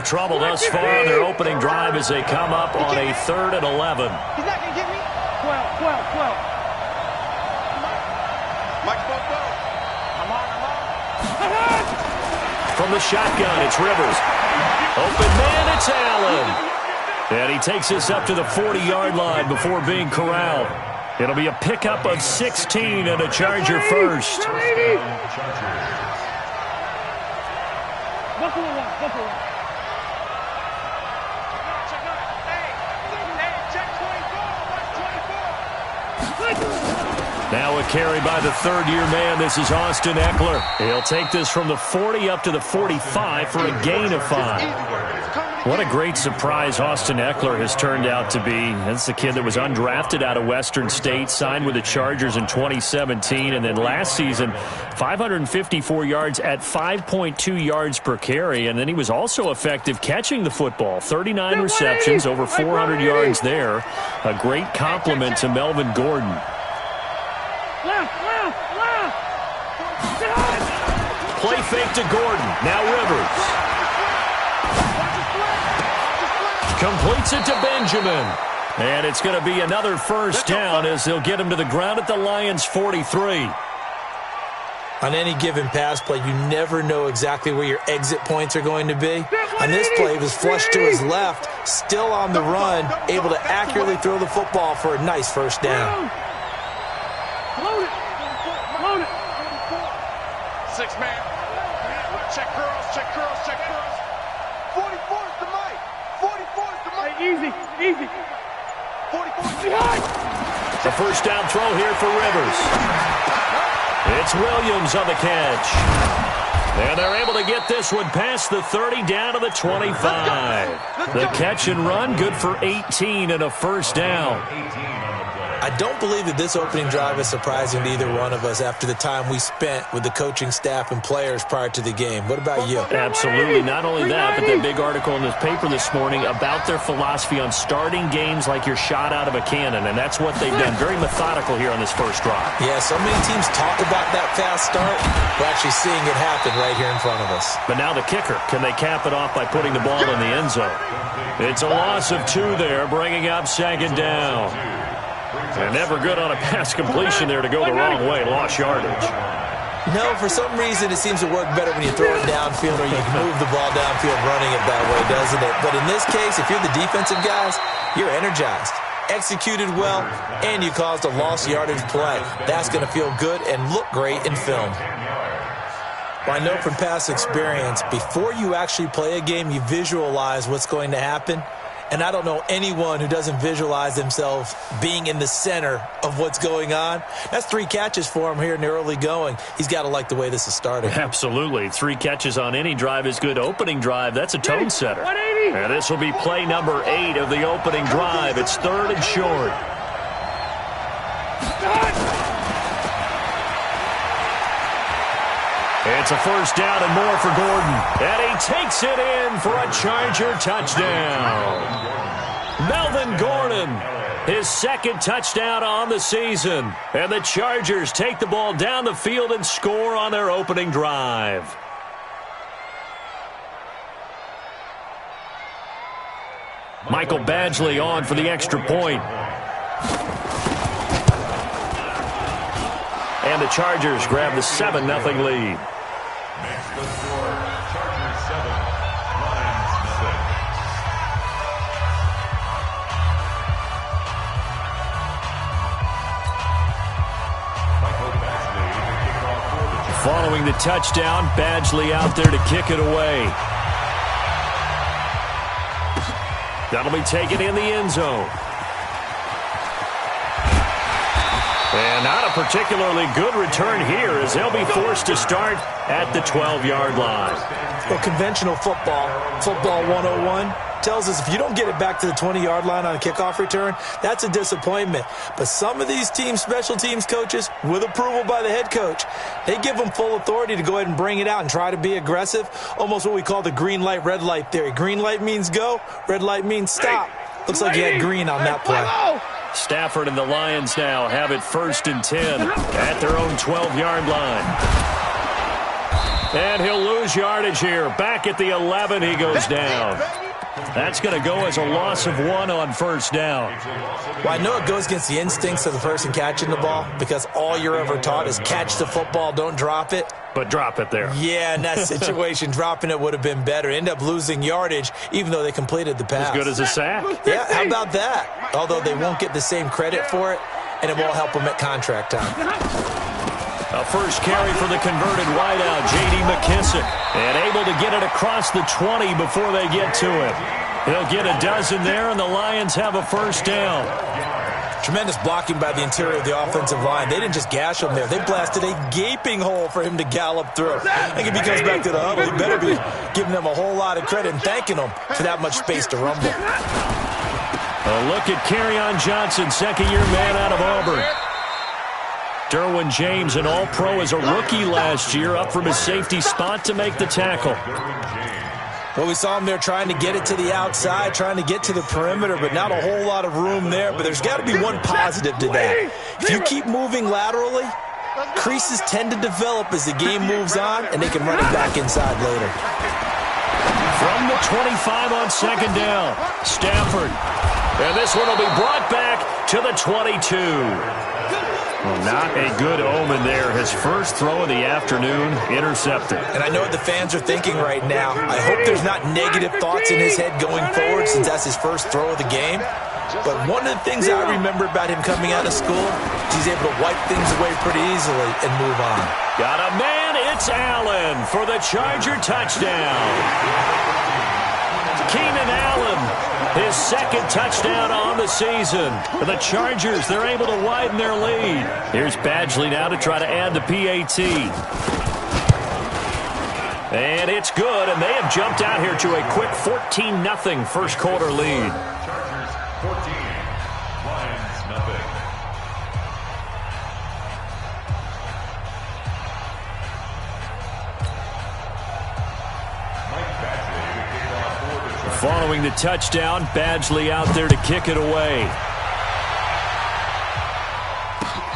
Trouble thus far on their opening drive as they come up on a 3rd and 11. He's not going to get me. 12. Mike, go. I'm on. From the shotgun, it's Rivers. Open man, it's Allen. And he takes this up to the 40-yard line before being corralled. It'll be a pickup of 16 and a Charger first. Now a carry by the third-year man. This is Austin Eckler. He'll take this from the 40 up to the 45 for a gain of 5. What a great surprise Austin Eckler has turned out to be. That's the kid that was undrafted out of Western State, signed with the Chargers in 2017, and then last season, 554 yards at 5.2 yards per carry, and then he was also effective catching the football. 39 receptions, over 400 yards there. A great compliment to Melvin Gordon. Play fake to Gordon. Now Rivers. Completes it to Benjamin. And it's going to be another first down as they'll get him to the ground at the Lions' 43. On any given pass play, you never know exactly where your exit points are going to be. On this play, it was flushed to his left, still on the run, able to accurately throw the football for a nice first down. Load it. 6-man. Check curls. 44 is the mic. 44 is the mic. Easy. 44 is the mic. The first down throw here for Rivers. It's Williams on the catch. And they're able to get this one past the 30 down to the 25. The catch and run, good for 18 and a first down. I don't believe that this opening drive is surprising to either one of us after the time we spent with the coaching staff and players prior to the game. What about you? Absolutely. Not only that, but that big article in this paper this morning about their philosophy on starting games like you're shot out of a cannon, and that's what they've done. Very methodical here on this first drive. Yeah, so many teams talk about that fast start. We're actually seeing it happen right here in front of us. But now the kicker. Can they cap it off by putting the ball in the end zone? It's a loss of 2 there, bringing up 2nd down. And never good on a pass completion there to go the wrong way. Lost yardage. No, for some reason it seems to work better when you throw it downfield or you can move the ball downfield running it that way, doesn't it? But in this case, if you're the defensive guys, you're energized, executed well, and you caused a lost yardage play. That's going to feel good and look great in film. Well, I know from past experience, before you actually play a game, you visualize what's going to happen. And I don't know anyone who doesn't visualize themselves being in the center of what's going on. That's 3 catches for him here in the early going. He's got to like the way this is starting. Absolutely. 3 catches on any drive is good. Opening drive, that's a tone setter. And this will be play number 8 of the opening drive. It's 3rd and short. It's a first down and more for Gordon. And he takes it in for a Charger touchdown. Melvin Gordon, his 2nd touchdown on the season. And the Chargers take the ball down the field and score on their opening drive. Michael Badgley on for the extra point. And the Chargers grab the 7-0 lead. Makes the score Chargers 7, Lions 6. Michael Badgley, the kickoff for the Chargers. Following the touchdown, Badgley out there to kick it away. That'll be taken in the end zone. And not a particularly good return here as they'll be forced to start at the 12-yard line. Well, conventional football 101, tells us if you don't get it back to the 20-yard line on a kickoff return, that's a disappointment. But some of these teams, special teams coaches, with approval by the head coach, they give them full authority to go ahead and bring it out and try to be aggressive, almost what we call the green light, red light theory. Green light means go, red light means stop. Looks like you had green on that play. Stafford and the Lions now have it 1st and 10 at their own 12-yard line. And he'll lose yardage here. Back at the 11, he goes down. That's going to go as a loss of 1 on first down. Well, I know it goes against the instincts of the person catching the ball because all you're ever taught is catch the football, don't drop it. But drop it there. Yeah, in that situation, dropping it would have been better. End up losing yardage, even though they completed the pass. As good as a sack. Yeah, how about that? Although they won't get the same credit for it, and it won't help them at contract time. A first carry for the converted wideout, J.D. McKissick. And able to get it across the 20 before they get to him. He'll get a dozen there, and the Lions have a first down. Tremendous blocking by the interior of the offensive line. They didn't just gash him there. They blasted a gaping hole for him to gallop through. I think if he comes back to the huddle, he better be giving them a whole lot of credit and thanking them for that much space to rumble. A look at Kerryon Johnson, second-year man out of Auburn. Derwin James, an all-pro as a rookie last year, up from his safety spot to make the tackle. Well, we saw him there trying to get it to the outside, trying to get to the perimeter, but not a whole lot of room there. But there's got to be one positive to that. If you keep moving laterally, creases tend to develop as the game moves on, and they can run it back inside later. From the 25 on second down, Stafford. And this one will be brought back to the 22. Well, not a good omen there. His first throw of the afternoon, intercepted. And I know what the fans are thinking right now. I hope there's not negative thoughts in his head going forward since that's his first throw of the game. But one of the things I remember about him coming out of school, he's able to wipe things away pretty easily and move on. Got a man, it's Allen for the Charger touchdown. Keenan Allen, his second touchdown on the season. The Chargers, they're able to widen their lead. Here's Badgley now to try to add the PAT. And it's good, and they have jumped out here to a quick 14-0 first quarter lead. Chargers 14, Lions nothing. Following the touchdown, Badgley out there to kick it away.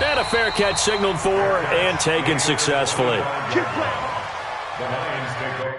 And a fair catch signaled for and taken successfully. The Lions take over.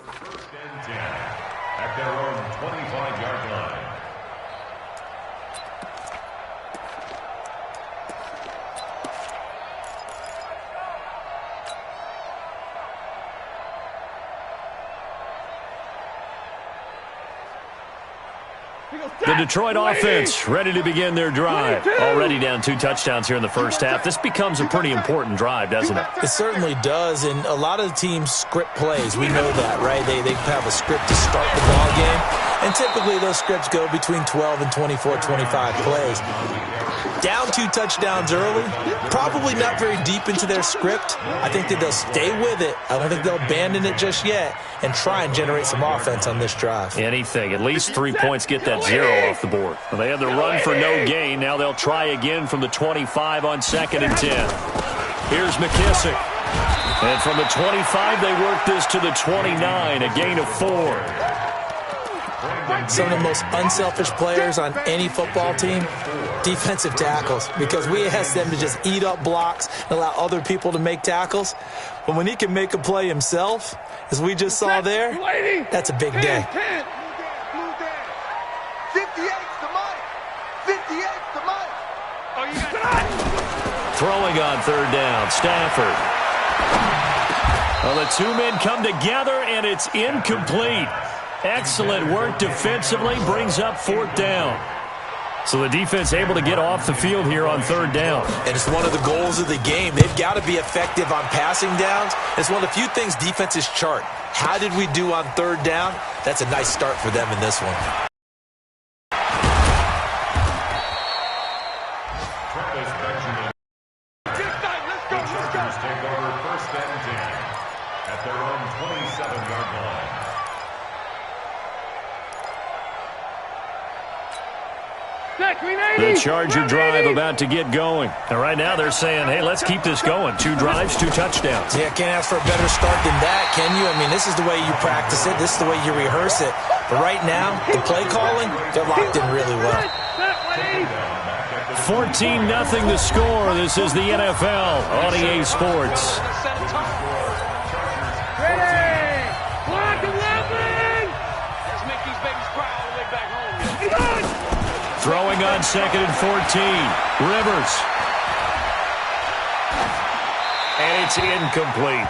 First and 10 at their own 25-yard line. The Detroit offense ready to begin their drive. Already down 2 touchdowns here in the first half. This becomes a pretty important drive, doesn't it? It certainly does, and a lot of the teams script plays. We know that, right? They have a script to start the ball game, and typically those scripts go between 12 and 24, 25 plays. Down 2 touchdowns early, probably not very deep into their script. I think that they'll stay with it. I don't think they'll abandon it just yet and try and generate some offense on this drive. Anything. At least 3 points, get that 0 off the board. Well, they had the run for no gain. Now they'll try again from the 25 on second and 10. Here's McKissick. And from the 25, they work this to the 29, a gain of 4. Some of the most unselfish players on any football team, defensive tackles, because we ask them to just eat up blocks and allow other people to make tackles. But when he can make a play himself, as we just saw there, that's a big day. 58's the money. 58's the money. Oh, you got it. Throwing on third down, Stafford. Well, the 2 men come together, and it's incomplete. Excellent work defensively, brings up 4th down. So the defense able to get off the field here on third down. And it's one of the goals of the game. They've got to be effective on passing downs. It's one of the few things defenses chart. How did we do on third down? That's a nice start for them in this one. first and 10 at their own 27-yard line. The Charger drive about to get going. And right now they're saying, hey, let's keep this going. 2 drives, 2 touchdowns. Yeah, can't ask for a better start than that, can you? I mean, this is the way you practice it. This is the way you rehearse it. But right now, the play calling, they're locked in really well. 14-0 the score. This is the NFL on EA Sports. Throwing on 2nd and 14. Rivers. And it's incomplete.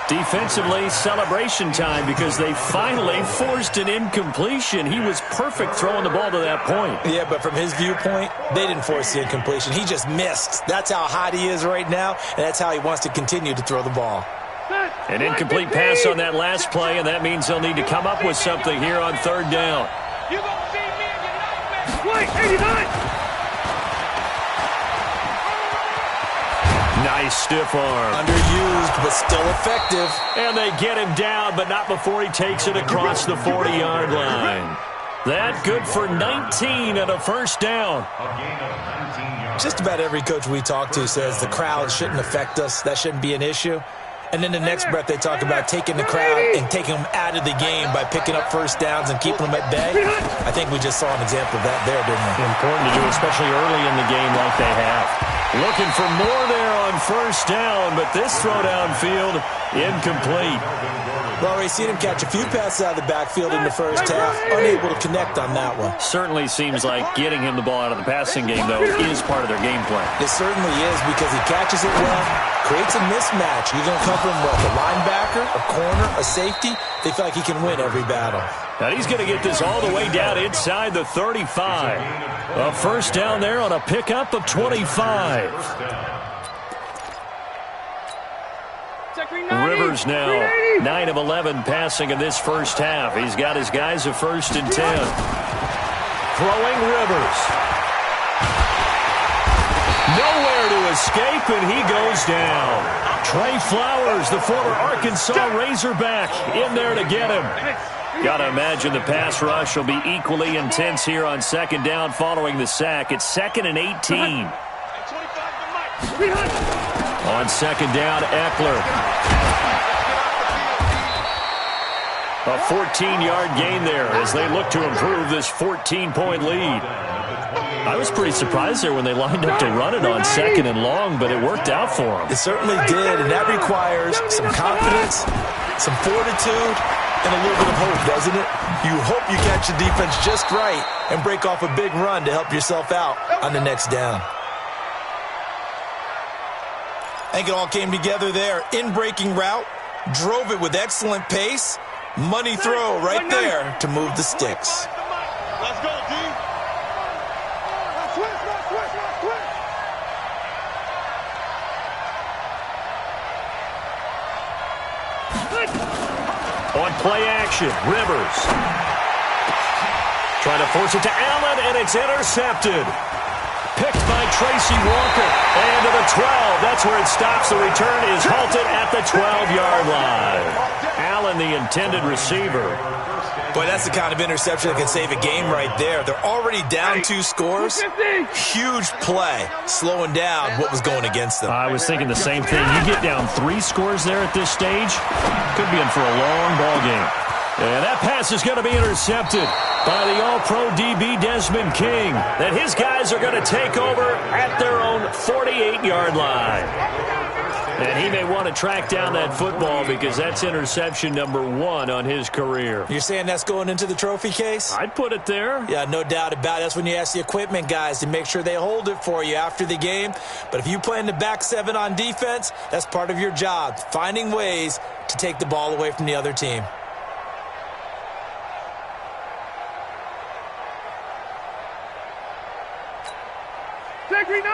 Defensively, celebration time because they finally forced an incompletion. He was perfect throwing the ball to that point. Yeah, but from his viewpoint, they didn't force the incompletion. He just missed. That's how hot he is right now, and that's how he wants to continue to throw the ball. An incomplete pass on that last play, and that means they'll need to come up with something here on 3rd down. You gonna see me in your nightmare. 89. Nice stiff arm. Underused, but still effective. And they get him down, but not before he takes it across the 40-yard line. That good for 19 and a first down. Just about every coach we talk to says the crowd shouldn't affect us. That shouldn't be an issue. And then the next breath they talk about taking the crowd and taking them out of the game by picking up first downs and keeping them at bay. I think we just saw an example of that there, didn't we? Important to do, especially early in the game like they have. Looking for more there on first down, but this throw downfield, incomplete. Well, we've seen him catch a few passes out of the backfield in the first half, unable to connect on that one. Certainly seems like getting him the ball out of the passing game, though, is part of their game plan. It certainly is because he catches it well, creates a mismatch. You're going to cover him with a linebacker, a corner, a safety. They feel like he can win every battle. Now he's going to get this all the way down inside the 35. A first down there on a pickup of 25. Rivers now 9 of 11 passing in this first half. He's got his guys a 1st and 10. Throwing Rivers. Nowhere to escape, and he goes down. Trey Flowers, the former Arkansas Razorback, in there to get him. Got to imagine the pass rush will be equally intense here on 2nd down following the sack. It's 2nd and 18. On 2nd down, Eckler. A 14-yard gain there as they look to improve this 14-point lead. I was pretty surprised there when they lined up to run it on 2nd and long, but it worked out for them. It certainly did, and that requires some confidence, some fortitude, and a little bit of hope, doesn't it? You hope you catch the defense just right and break off a big run to help yourself out on the next down. I think it all came together there. In-breaking route, drove it with excellent pace. Money throw right there to move the sticks. Let's go, D. On play action, Rivers. Trying to force it to Allen, and it's intercepted. Picked by Tracy Walker. And to the 12. That's where it stops. The return is halted at the 12-yard line. Allen, the intended receiver. Boy, that's the kind of interception that can save a game right there. They're already down 2 scores. Huge play, slowing down what was going against them. I was thinking the same thing. You get down 3 scores there at this stage, could be in for a long ball game. And that pass is going to be intercepted by the All-Pro DB Desmond King. That his guys are going to take over at their own 48-yard line. And he may want to track down that football because that's interception number 1 on his career. You're saying that's going into the trophy case? I'd put it there. Yeah, no doubt about it. That's when you ask the equipment guys to make sure they hold it for you after the game. But if you play in the back 7 on defense, that's part of your job, finding ways to take the ball away from the other team.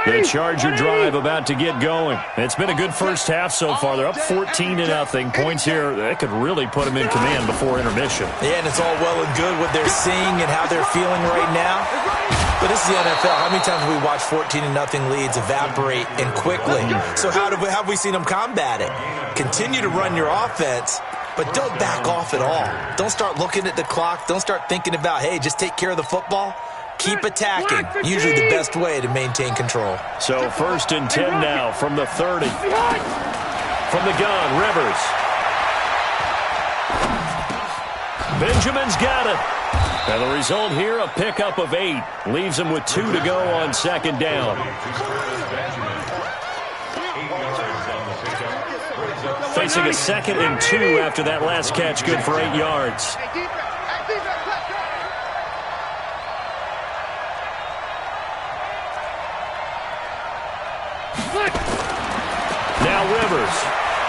The Charger drive about to get going. It's been a good first half so far. They're up 14-0. Points here, that could really put them in command before intermission. Yeah, and it's all well and good what they're seeing and how they're feeling right now. But this is the NFL. How many times have we watched 14-0 leads evaporate and quickly? So how have we seen them combat it? Continue to run your offense, but don't back off at all. Don't start looking at the clock. Don't start thinking about, hey, just take care of the football. Keep attacking. Usually the best way to maintain control. So 1st and 10 now from the 30. From the gun, Rivers. Benjamin's got it. And the result here, a pickup of 8. Leaves him with 2 to go on 2nd down. Facing a 2nd and 2 after that last catch, good for 8 yards. Now Rivers.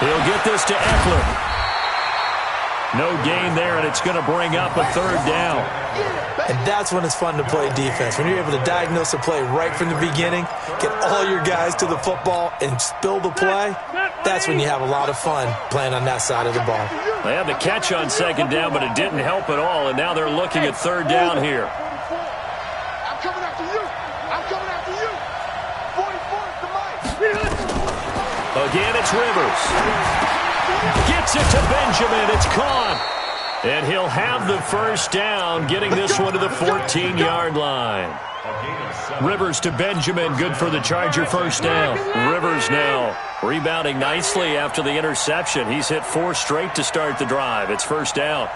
He'll get this to Eckler. No gain there, and it's going to bring up a 3rd down. And that's when it's fun to play defense. When you're able to diagnose a play right from the beginning, get all your guys to the football, and spill the play, that's when you have a lot of fun playing on that side of the ball. They had the catch on 2nd down, but it didn't help at all, and now they're looking at 3rd down here. I'm coming after you. I'm coming after you. 44 is the mic. Again, it's Rivers. Gets it to Benjamin. It's caught. And he'll have the 1st down, getting this one to the 14-yard line. Rivers to Benjamin, good for the Charger 1st down. Rivers now rebounding nicely after the interception. He's hit 4 straight to start the drive. It's 1st down.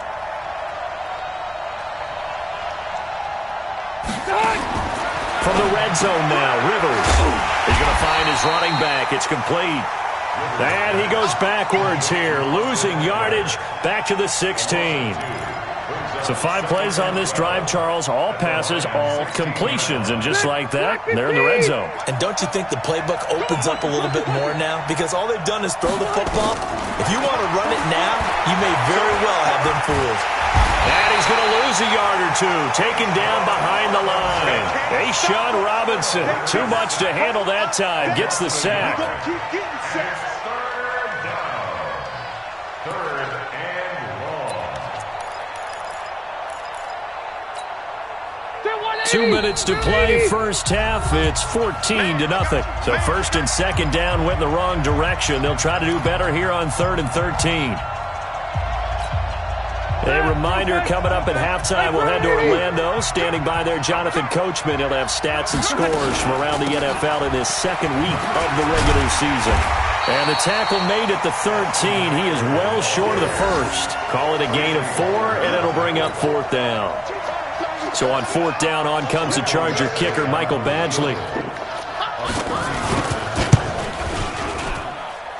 From the red zone now, Rivers. He's going to find his running back. It's complete. And he goes backwards here, losing yardage back to the 16. So 5 plays on this drive, Charles. All passes, all completions. And just like that, they're in the red zone. And don't you think the playbook opens up a little bit more now? Because all they've done is throw the football. If you want to run it now, you may very well have them fooled. And he's going to lose a yard or 2, taken down behind the line. Ashawn Robinson, too much to handle that time, gets the sack. Two minutes to play, 1st half. It's 14-0. So 1st and 2nd down went in the wrong direction. They'll try to do better here on 3rd and 13. A reminder coming up at halftime, we'll head to Orlando. Standing by there, Jonathan Coachman. He'll have stats and scores from around the NFL in his 2nd week of the regular season. And the tackle made at the 13. He is well short of the 1st. Call it a gain of 4, and it'll bring up 4th down. So on 4th down, on comes the Charger kicker, Michael Badgley.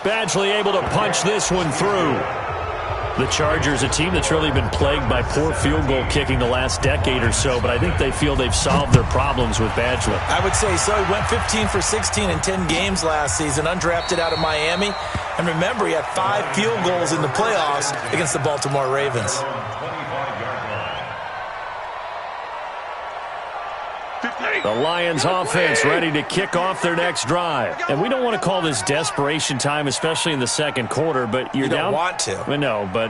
Badgley able to punch this one through. The Chargers, a team that's really been plagued by poor field goal kicking the last decade or so, but I think they feel they've solved their problems with Badgley. I would say so. He went 15 for 16 in 10 games last season, undrafted out of Miami. And remember, he had 5 field goals in the playoffs against the Baltimore Ravens. The Lions offense ready to kick off their next drive. And we don't want to call this desperation time, especially in the 2nd quarter, but you're down. You don't want to. Well, no, but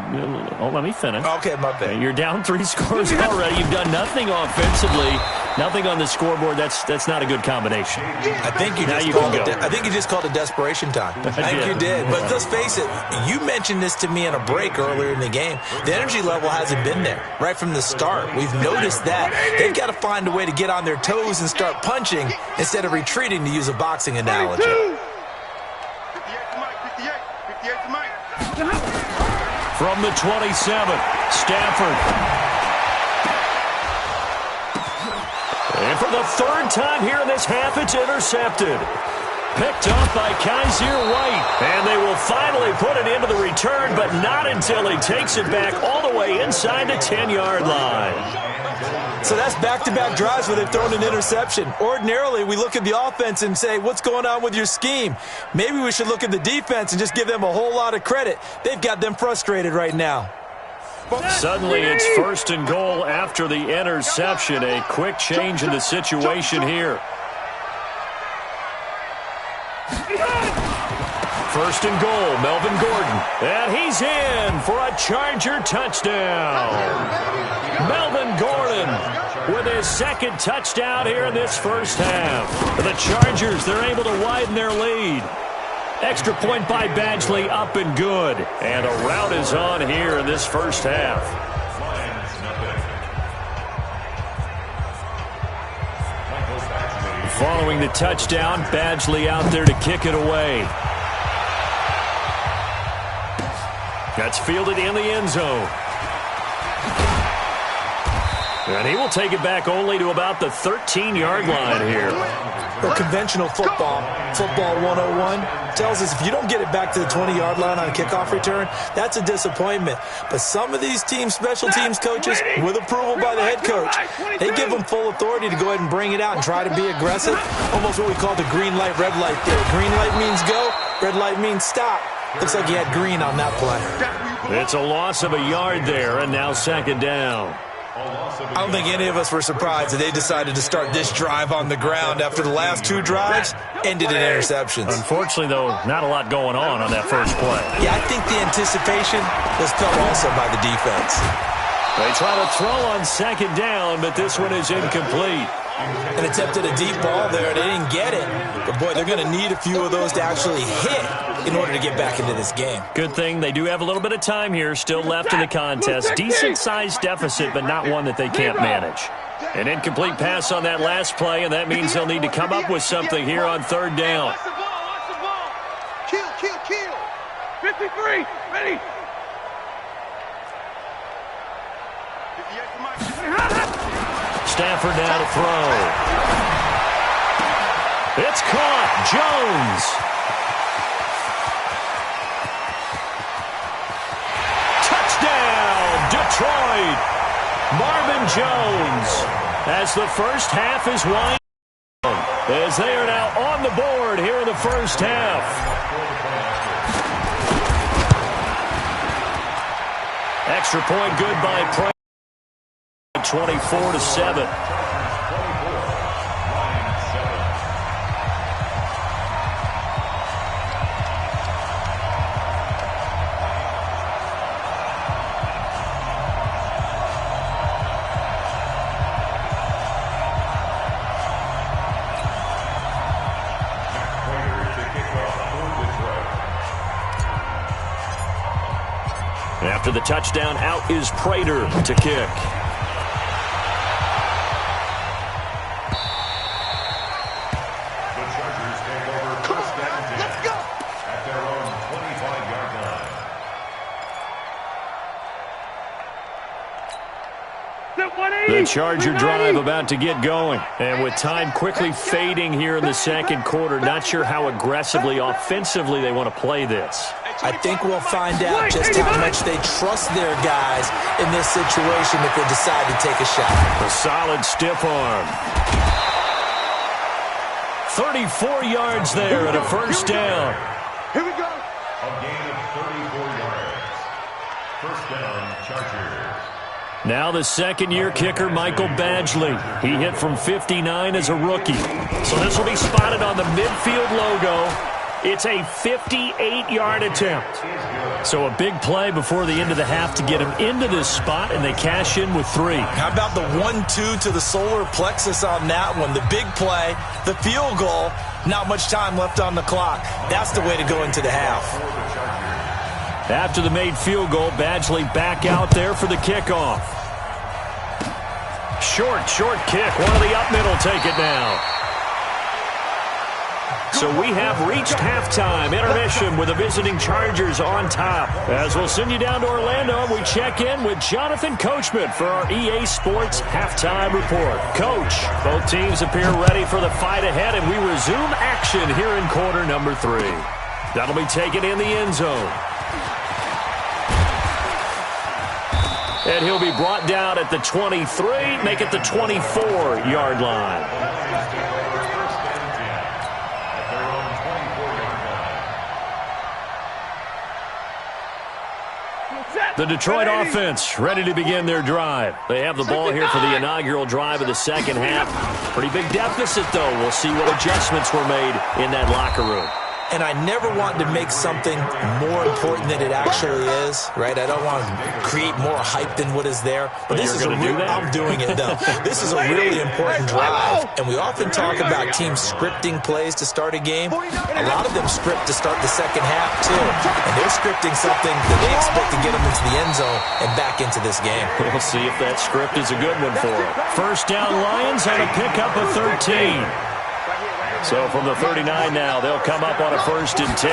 let me finish. Okay, my bad. You're down 3 scores already. You've done nothing offensively, nothing on the scoreboard. That's not a good combination. I think you just called it desperation time. I think you did. But let's face it, you mentioned this to me in a break earlier in the game. The energy level hasn't been there right from the start. We've noticed that. They've got to find a way to get on their toes and start punching instead of retreating, to use a boxing analogy. 58 to Mike. From the 27, Stafford. And for the 3rd time here in this half, it's intercepted. Picked up by Kaiser White. And they will finally put it into the return, but not until he takes it back all the way inside the 10-yard line. So that's back-to-back drives where they've thrown an interception. Ordinarily, we look at the offense and say, what's going on with your scheme? Maybe we should look at the defense and just give them a whole lot of credit. They've got them frustrated right now. Suddenly, it's 1st and goal after the interception. A quick change in the situation here. first and goal, Melvin Gordon. And he's in for a Charger touchdown. Melvin Gordon with his second touchdown here in this first half. The Chargers, they're able to widen their lead. Extra point by Badgley, up and good. And a rout is on here in this first half. Following the touchdown, Badgley out there to kick it away. That's fielded in the end zone. And he will take it back only to about the 13-yard line here. Well, conventional football 101, tells us if you don't get it back to the 20-yard line on a kickoff return, that's a disappointment. But some of these teams, special teams coaches, with approval by the head coach, they give them full authority to go ahead and bring it out and try to be aggressive. Almost what we call the green light, red light theory. Green light means go, red light means stop. Looks like he had green on that play. It's a loss of a yard there, and now second down. I don't think any of us were surprised that they decided to start this drive on the ground after the last two drives ended in interceptions. Unfortunately, though, not a lot going on that first play. Yeah, I think the anticipation was felt also by the defense. They try to throw on second down, but this one is incomplete. An attempt at a deep ball there. They didn't get it. But, boy, they're going to need a few of those to actually hit in order to get back into this game. Good thing they do have a little bit of time here still left in the contest. Decent-sized deficit, but not one that they can't manage. An incomplete pass on that last play, and that means they'll need to come up with something here on third down. Watch the ball, watch the ball. Kill. 53, ready. Stafford now to throw. It's caught. Jones. Touchdown, Detroit. Marvin Jones as the first half is winding down, as they are now on the board here in the first half. Extra point good by Price. 24-7. After the touchdown, out is Prater to kick. The Charger drive about to get going. And with time quickly fading here in the second quarter, not sure how aggressively, offensively they want to play this. I think we'll find out just how much they trust their guys in this situation if they decide to take a shot. A solid stiff arm. 34 yards there and a first down. Here we go. A gain of 34 yards. First down, Chargers. Now the second-year kicker, Michael Badgley. He hit from 59 as a rookie. So this will be spotted on the midfield logo. It's a 58-yard attempt. So a big play before the end of the half to get him into this spot, and they cash in with 3. How about the 1-2 to the solar plexus on that one? The big play, the field goal, not much time left on the clock. That's the way to go into the half. After the made field goal, Badgley back out there for the kickoff. Short kick. One of the up middle take it down. So we have reached halftime. Intermission with the visiting Chargers on top. As we'll send you down to Orlando, we check in with Jonathan Coachman for our EA Sports Halftime Report. Coach, both teams appear ready for the fight ahead, and we resume action here in quarter number 3. That'll be taken in the end zone. And he'll be brought down at the 23, make it the 24-yard line. The Detroit offense ready to begin their drive. They have the ball here for the inaugural drive of the second half. Pretty big deficit, though. We'll see what adjustments were made in that locker room. And I never want to make something more important than it actually is, right? I don't want to create more hype than what is there. But this is I'm doing it, though. This is a really important drive. And we often talk about teams scripting plays to start a game. A lot of them script to start the second half, too. And they're scripting something that they expect to get them into the end zone and back into this game. We'll see if that script is a good one for them. First down, Lions on a pickup of 13. So from the 39 now, they'll come up on a 1st and 10.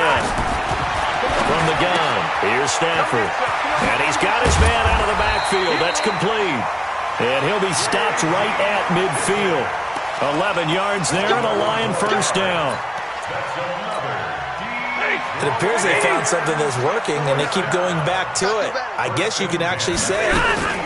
From the gun, here's Stafford. And he's got his man out of the backfield. That's complete. And he'll be stopped right at midfield. 11 yards there and a Lion first down. It appears they found something that's working, and they keep going back to it. I guess you can actually say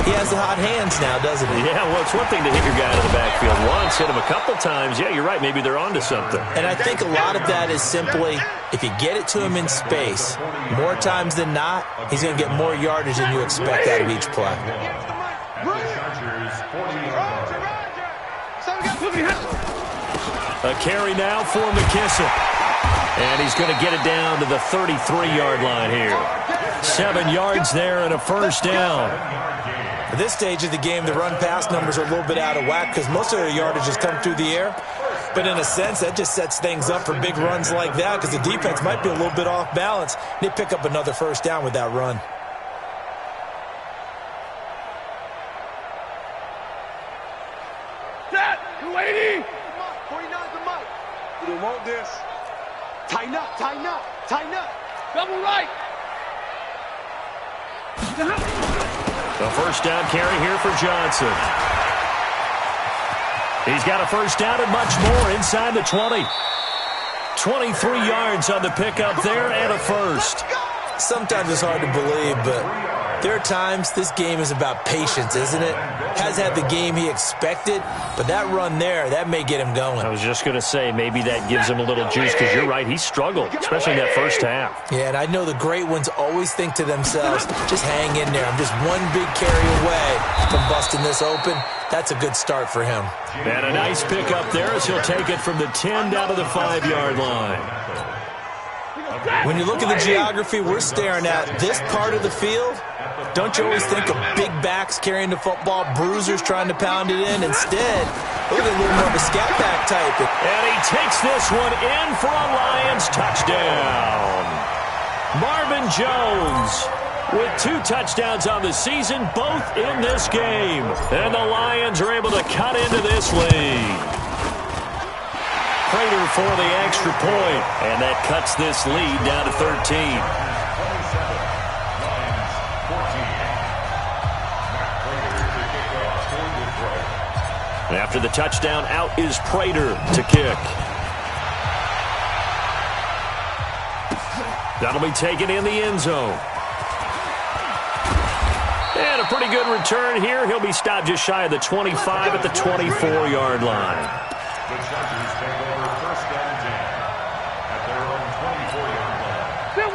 he has the hot hands now, doesn't he? Yeah, well, it's one thing to hit your guy out of the backfield once, hit him a couple times. Yeah, you're right. Maybe they're onto something. And I think a lot of that is simply if you get it to him in space, more times than not, he's going to get more yardage than you expect out of each play. A carry now for McKissick. And he's going to get it down to the 33-yard line here. 7 yards there and a first down. At this stage of the game, the run-pass numbers are a little bit out of whack because most of their yardage has come through the air. But in a sense, that just sets things up for big runs like that because the defense might be a little bit off balance. They pick up another first down with that run. Set! 280! 49's the mic. We don't want this. Tighten up, tighten up, tighten up. Double right. The first down carry here for Johnson. He's got a first down and much more inside the 20. 23 yards on the pickup there and a first. Sometimes it's hard to believe, but there are times this game is about patience, isn't it? Has had the game he expected, but that run there, that may get him going. I was just going to say, maybe that gives him a little juice because you're right, he struggled, especially in that first half. Yeah, and I know the great ones always think to themselves, just hang in there. I'm just one big carry away from busting this open. That's a good start for him. And a nice pickup there as he'll take it from the 10 down to the 5-yard line. When you look at the geography we're staring at, this part of the field, don't you always think of big backs carrying the football, bruisers trying to pound it in? Instead, look at a little more of a scat back type. And he takes this one in for a Lions touchdown. Marvin Jones with 2 touchdowns on the season, both in this game. And the Lions are able to cut into this lead. Prater for the extra point, and that cuts this lead down to 13. After the touchdown, out is Prater to kick. That'll be taken in the end zone. And a pretty good return here. He'll be stopped just shy of the 25 at the 24-yard line. The Chargers take over 1st and 10 at their own 24-yard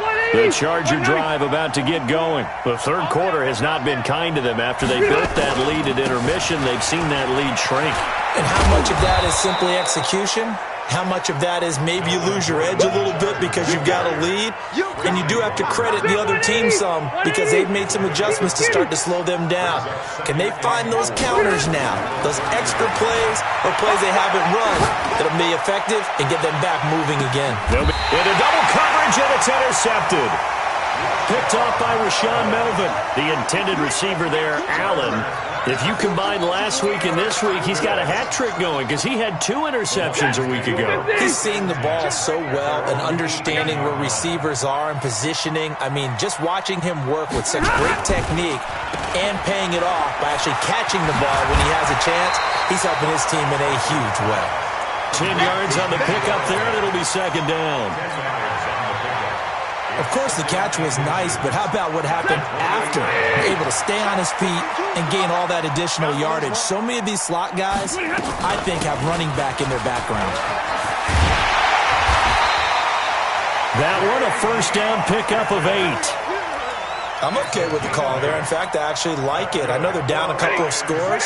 line. The Charger drive about to get going. The third quarter has not been kind to them. After they built that lead at intermission, they've seen that lead shrink. And how much of that is simply execution? How much of that is maybe you lose your edge a little bit because you've got a lead? And you do have to credit the other team some because they've made some adjustments to start to slow them down. Can they find those counters now, those extra plays or plays they haven't run that'll be effective and get them back moving again? Into double coverage, and it's intercepted. Picked off by Rashawn Melvin. The intended receiver there, Allen. If you combine last week and this week, he's got a hat trick going because he had 2 interceptions a week ago. He's seeing the ball so well and understanding where receivers are and positioning. I mean, just watching him work with such great technique and paying it off by actually catching the ball when he has a chance, he's helping his team in a huge way. 10 yards on the pickup there, and it'll be 2nd down. Of course, the catch was nice, but how about what happened after? Able to stay on his feet and gain all that additional yardage. So many of these slot guys, I think, have running back in their background. That one, a first down pickup of 8. I'm okay with the call there. In fact, I actually like it. I know they're down a couple of scores,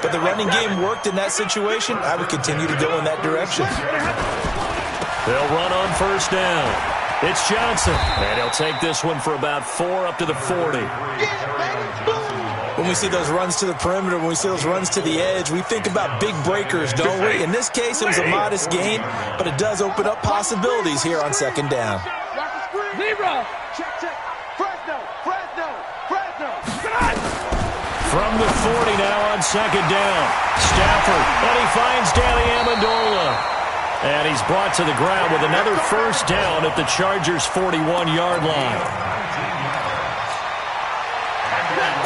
but the running game worked in that situation. I would continue to go in that direction. They'll run on first down. It's Johnson, and he'll take this one for about 4 up to the 40. When we see those runs to the perimeter, when we see those runs to the edge, we think about big breakers, don't we? In this case, it was a modest gain, but it does open up possibilities here on second down. Zebra! Check, check. Fresno! From the 40 now on second down. Stafford, and he finds Danny Amendola. And he's brought to the ground with another first down at the Chargers' 41-yard line.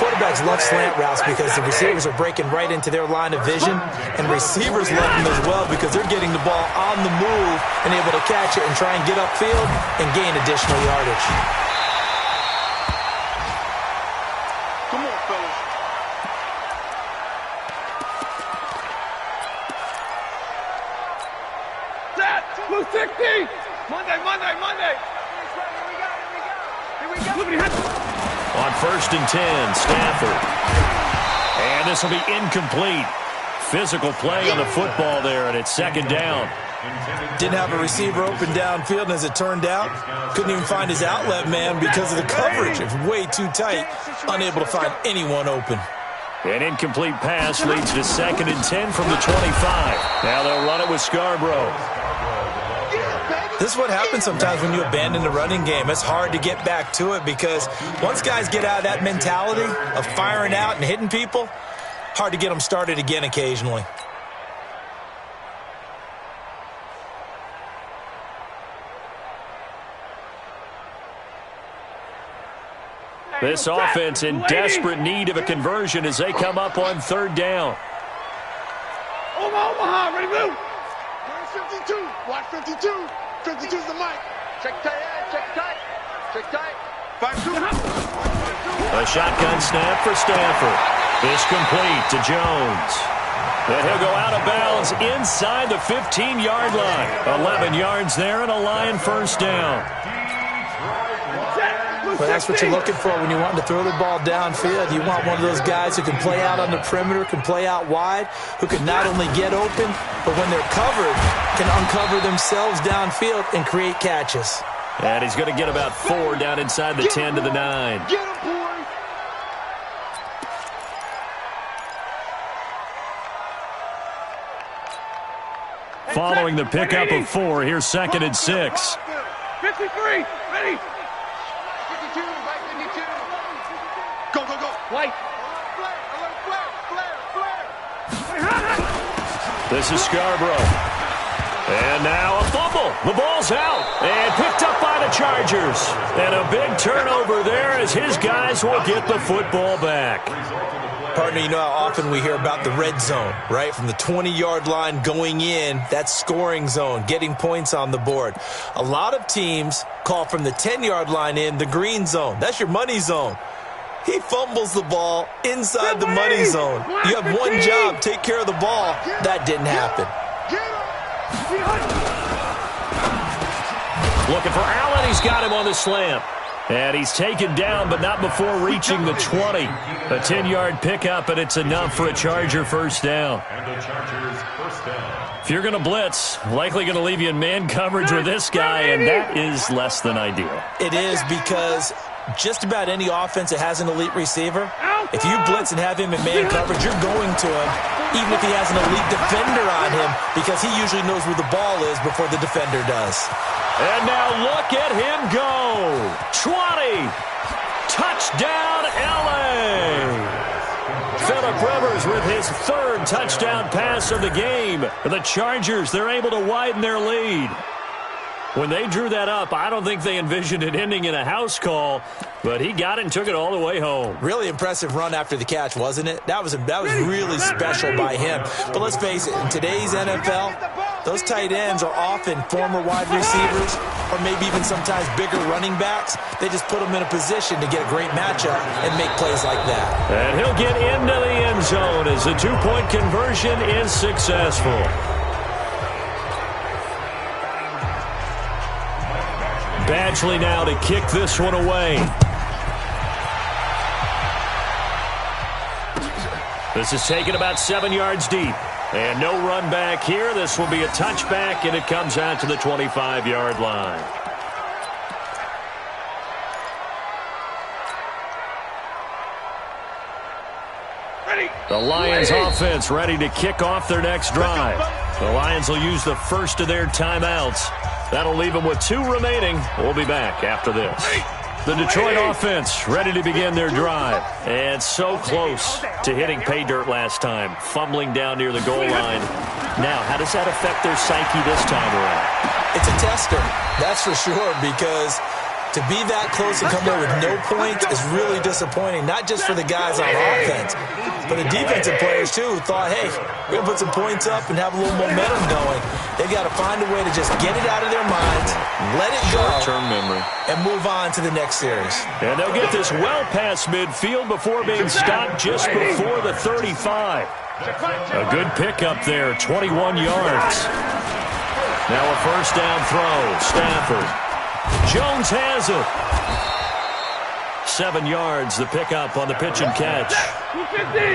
Quarterbacks love slant routes because the receivers are breaking right into their line of vision, and receivers love them as well because they're getting the ball on the move and able to catch it and try and get upfield and gain additional yardage. Come on, fellas. Set! 260! Monday! Here we go! On first and 10, Stafford. And this will be incomplete. Physical play on the football there, and it's second down. Didn't have a receiver open downfield, and as it turned out, couldn't even find his outlet man because of the coverage. It's way too tight, unable to find anyone open. An incomplete pass leads to second and 10 from the 25. Now they'll run it with Scarborough. This is what happens sometimes when you abandon the running game. It's hard to get back to it because once guys get out of that mentality of firing out and hitting people, hard to get them started again occasionally. This offense in desperate need of a conversion as they come up on third down. Omaha, ready to move. 52, watch 52. 52 is the mic. Check tight. 5-2. A shotgun snap for Stafford. This complete to Jones. And he'll go out of bounds inside the 15-yard line. 11 yards there and a Lion first down. But that's what you're looking for when you want to throw the ball downfield. You want one of those guys who can play out on the perimeter, can play out wide, who can not only get open, but when they're covered, can uncover themselves downfield and create catches. And he's going to get about 4 down inside the 10 to the 9. Get him, boy. Following the pickup of 4, here's second and 6. 53, ready. 52, right 52. Go. White. Flare. This is Scarborough. And now a fumble. The ball's out and picked up by the Chargers. And a big turnover there as his guys will get the football back. Partner, you know how often we hear about the red zone, right? From the 20-yard line going in, that's scoring zone, getting points on the board. A lot of teams call from the 10-yard line in the green zone. That's your money zone. He fumbles the ball inside the money zone. You have one job, take care of the ball. That didn't happen. Looking for Allen. He's got him on the slant. And he's taken down, but not before reaching the 20. A 10-yard pickup, and it's enough for a Charger first down. And the Chargers first down. If you're going to blitz, likely going to leave you in man coverage with this guy, and that is less than ideal. It is because just about any offense that has an elite receiver, if you blitz and have him in man coverage, you're going to him, even if he has an elite defender on him, because he usually knows where the ball is before the defender does. And now look at him go. 20. Touchdown, L.A. Phillip Rivers with his third touchdown pass of the game. The Chargers, they're able to widen their lead. When they drew that up, I don't think they envisioned it ending in a house call, but he got it and took it all the way home. Really impressive run after the catch, wasn't it? That was really special by him. But let's face it, in today's NFL, those tight ends are often former wide receivers or maybe even sometimes bigger running backs. They just put them in a position to get a great matchup and make plays like that. And he'll get into the end zone as the two-point conversion is successful. Badgley now to kick this one away. This is taken about 7 yards deep. And no run back here. This will be a touchback, and it comes out to the 25-yard line. The Lions offense ready to kick off their next drive. The Lions will use the first of their timeouts. That'll leave them with 2 remaining. We'll be back after this. The Detroit offense ready to begin their drive. And so close to hitting pay dirt last time, fumbling down near the goal line. Now, how does that affect their psyche this time around? It's a tester, that's for sure, because to be that close and come there with no points is really disappointing, not just for the guys on offense, but the defensive players, too, who thought, hey, we're going to put some points up and have a little momentum going. They've got to find a way to just get it out of their minds, let it go, short-term memory, and move on to the next series. And they'll get this well past midfield before being stopped just before the 35. A good pickup there, 21 yards. Now a first down throw, Stafford. Jones has it. 7 yards, the pickup on the pitch and catch.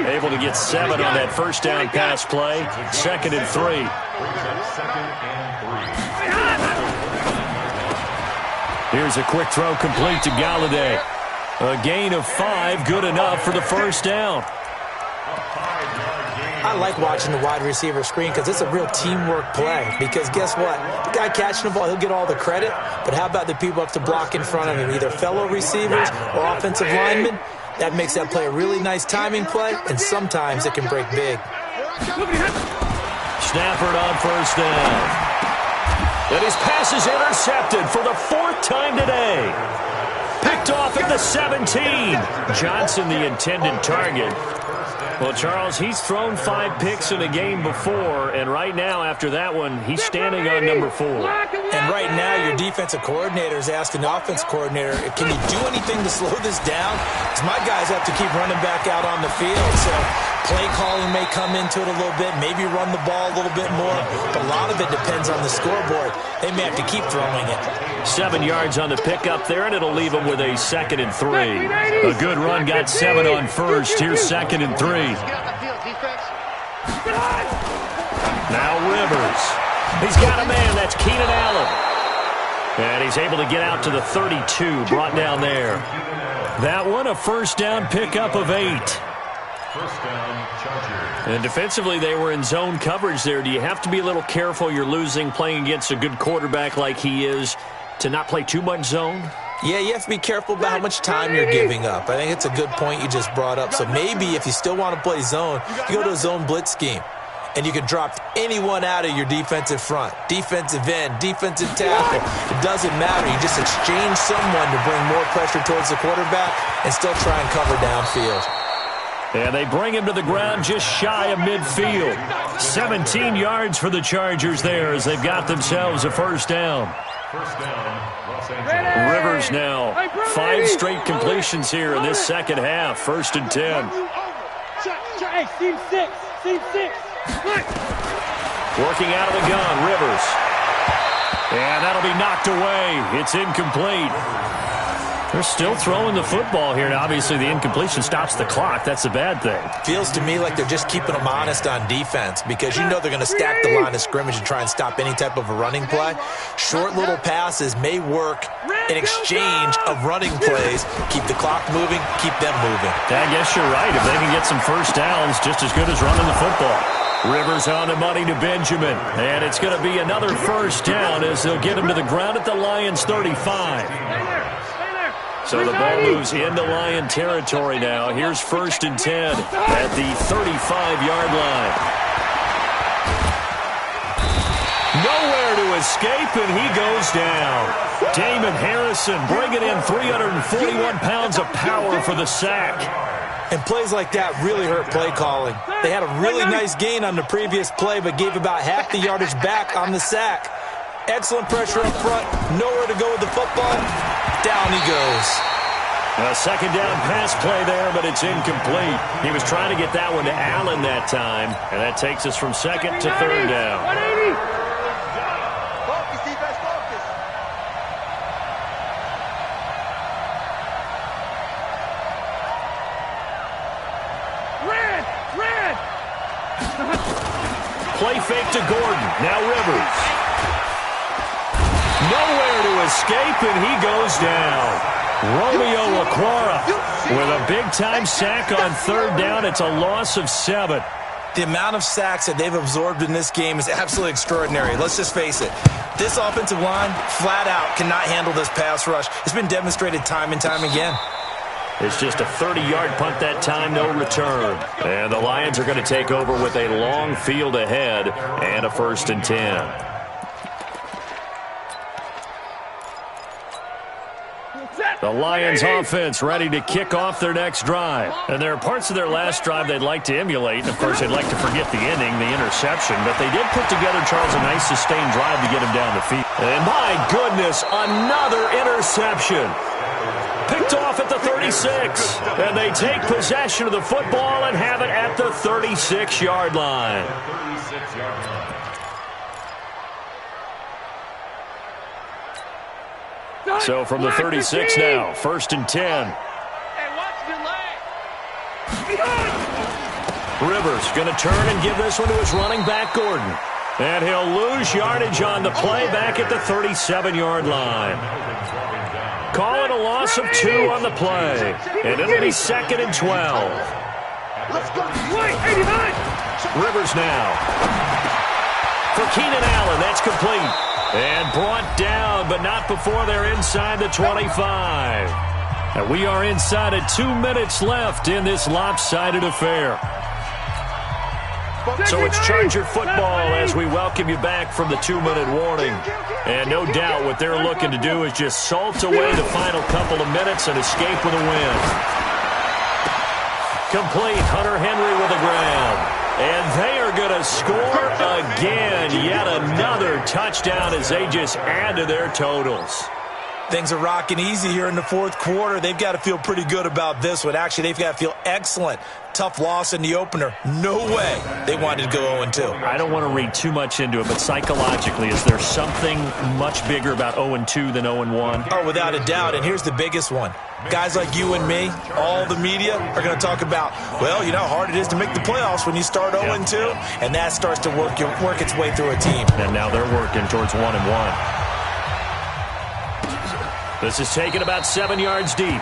Able to get 7 on that first down pass play. 2nd and 3. Here's a quick throw complete to Galladay. A gain of 5, good enough for the first down. I like watching the wide receiver screen because it's a real teamwork play. Because guess what? The guy catching the ball, he'll get all the credit. But how about the people up to block in front of him, either fellow receivers or offensive linemen? That makes that play a really nice timing play, and sometimes it can break big. Stafford on first down. And his pass is intercepted for the 4th time today. Picked off at the 17. Johnson, the intended target. Well, Charles, he's thrown 5 picks in a game before, and right now, after that one, he's standing on number 4. And right now, your defensive coordinator is asking the offense coordinator, can you do anything to slow this down? Because my guys have to keep running back out on the field, so play calling may come into it a little bit, maybe run the ball a little bit more, but a lot of it depends on the scoreboard. They may have to keep throwing it. 7 yards on the pickup there, and it'll leave them with a 2nd and 3. A good run, got 7 on first. Here's 2nd and 3. Now Rivers. He's got a man. That's Keenan Allen. And he's able to get out to the 32, brought down there. That one, a first down pickup of 8. First down, Chargers. And defensively, they were in zone coverage there. Do you have to be a little careful? You're losing, playing against a good quarterback like he is, to not play too much zone? Yeah, you have to be careful about how much time you're giving up. I think it's a good point you just brought up. So maybe if you still want to play zone, you go to a zone blitz scheme. And you can drop anyone out of your defensive front. Defensive end, defensive tackle. It doesn't matter. You just exchange someone to bring more pressure towards the quarterback and still try and cover downfield. And they bring him to the ground just shy of midfield. 17 yards for the Chargers there as they've got themselves a first down. First down, Los Angeles. Rivers now. 5 straight completions here in this second half. 1st and 10. Hey, team 6. Team 6. Working out of the gun, Rivers. And that'll be knocked away. It's incomplete. They're still throwing the football here. Now, obviously, the incompletion stops the clock. That's a bad thing. Feels to me like they're just keeping them honest on defense because you know they're going to stack the line of scrimmage and try and stop any type of a running play. Short little passes may work in exchange of running plays. Keep the clock moving, keep them moving. I guess you're right. If they can get some first downs, just as good as running the football. Rivers on the money to Benjamin. And it's going to be another first down as they'll get him to the ground at the Lions' 35. So the ball moves into Lion territory now. Here's 1st and 10 at the 35-yard line. Nowhere to escape, and he goes down. Damon Harrison bringing in 341 pounds of power for the sack. And plays like that really hurt play calling. They had a really nice gain on the previous play, but gave about half the yardage back on the sack. Excellent pressure up front. Nowhere to go with the football. Down he goes. A second down pass play there, but it's incomplete. He was trying to get that one to Allen that time, and that takes us from 2nd to 3rd down. 180. Focus, defense, focus. Red! play fake to Gordon. Now Rivers. Nowhere to escape, and he goes down. Romeo Okwara with a big-time sack on third down. It's a loss of 7. The amount of sacks that they've absorbed in this game is absolutely extraordinary. Let's just face it. This offensive line, flat out, cannot handle this pass rush. It's been demonstrated time and time again. It's just a 30-yard punt that time, no return. And the Lions are going to take over with a long field ahead and a 1st and 10. The Lions offense ready to kick off their next drive. And there are parts of their last drive they'd like to emulate. And, of course, they'd like to forget the ending, the interception. But they did put together, Charles, a nice sustained drive to get him down the field. And, my goodness, another interception. Picked off at the 36. And they take possession of the football and have it at the 36-yard line. So from the 36 now, 1st and 10. Rivers going to turn and give this one to his running back, Gordon. And he'll lose yardage on the play back at the 37-yard line. Calling a loss of 2 on the play. And it'll be 2nd and 12. Rivers now. For Keenan Allen, that's complete. And brought down, but not before they're inside the 25. And we are inside of 2 minutes left in this lopsided affair. So it's Charger football as we welcome you back from the 2-minute warning. And no doubt what they're looking to do is just salt away the final couple of minutes and escape with a win. Complete, Hunter Henry with a grab. And they are going to score again. Yet another touchdown as they just add to their totals. Things are rocking easy here in the 4th quarter. They've got to feel pretty good about this one. Actually, they've got to feel excellent. Tough loss in the opener. No way they wanted to go 0-2. I don't want to read too much into it, but psychologically, is there something much bigger about 0-2 than 0-1? Oh, without a doubt. And here's the biggest one. Guys like you and me, all the media, are going to talk about, well, you know how hard it is to make the playoffs when you start 0-2, and that starts to work its way through a team. And now they're working towards 1-1. This is taken about 7 yards deep.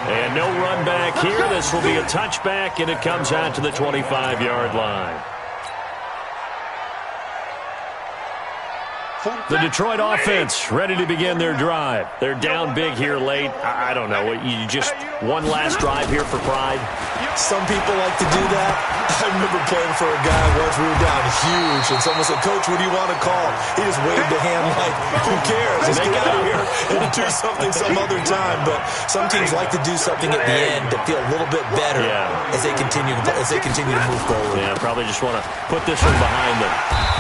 And no run back here. This will be a touchback, and it comes out to the 25-yard line. The Detroit offense ready to begin their drive. They're down big here late. I don't know. You just one last drive here for pride? Some people like to do that. I remember playing for a guy once. We were down huge, and someone said, "Coach, what do you want to call?" He just waved a hand like, who cares? Let's get out of here and do something some other time. But some teams like to do something at the end to feel a little bit better as they continue to move forward. Yeah, probably just want to put this one behind them.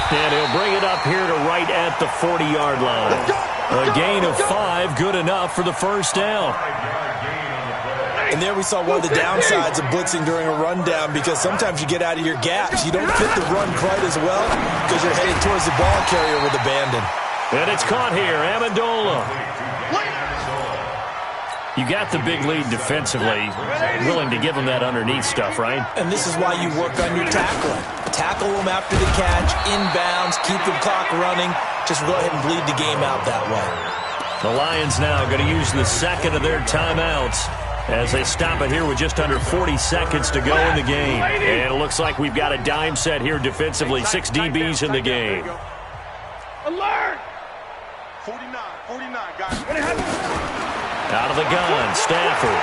And he'll bring it up here to right at the 40-yard line. A gain of 5, good enough for the first down. And there we saw one of the downsides of blitzing during a rundown, because sometimes you get out of your gaps. You don't fit the run quite as well because you're heading towards the ball carrier with abandon. And it's caught here, Amendola. You got the big lead defensively, willing to give them that underneath stuff, right? And this is why you work on your tackling. Tackle them after the catch, inbounds, keep the clock running. Just go ahead and bleed the game out that way. The Lions now going to use the second of their timeouts as they stop it here with just under 40 seconds to go in the game. And it looks like we've got a dime set here defensively. 6 DBs in the game. Alert! 49, guys. Out of the gun, Stafford.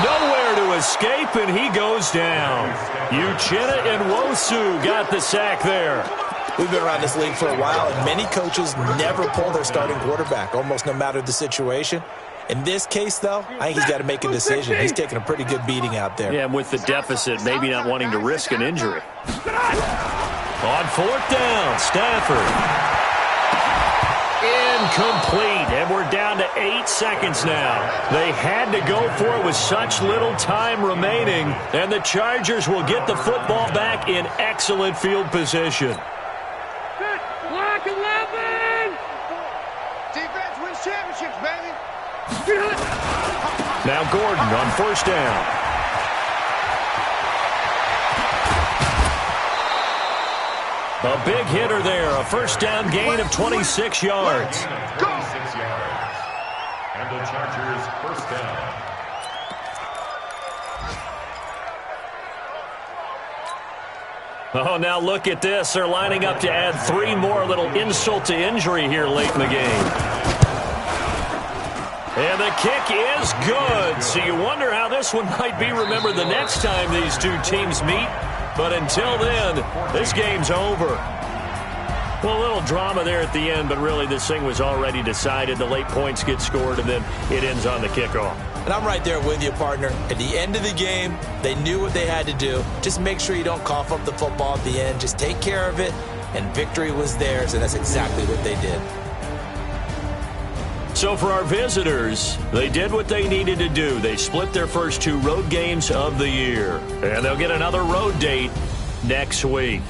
Nowhere to escape, and he goes down. Uchenna and Nwosu got the sack there. We've been around this league for a while, and many coaches never pull their starting quarterback, almost no matter the situation. In this case, though, I think he's got to make a decision. He's taking a pretty good beating out there. Yeah, and with the deficit, maybe not wanting to risk an injury. On 4th down, Stafford. Incomplete, and we're down to 8 seconds now. They had to go for it with such little time remaining, and the Chargers will get the football back in excellent field position. Block 11! Defense wins championships, baby! Now Gordon on 1st down. A big hitter there, a first down gain of 26 yards. 26 yards. And the Chargers first down. Oh, now look at this. They're lining up to add 3 more, little insult to injury here late in the game. And the kick is good. So you wonder how this one might be remembered the next time these two teams meet. But until then, this game's over. Well, a little drama there at the end, but really this thing was already decided. The late points get scored, and then it ends on the kickoff. And I'm right there with you, partner. At the end of the game, they knew what they had to do. Just make sure you don't cough up the football at the end. Just take care of it, and victory was theirs, and that's exactly what they did. So for our visitors, they did what they needed to do. They split their first 2 road games of the year, and they'll get another road date next week.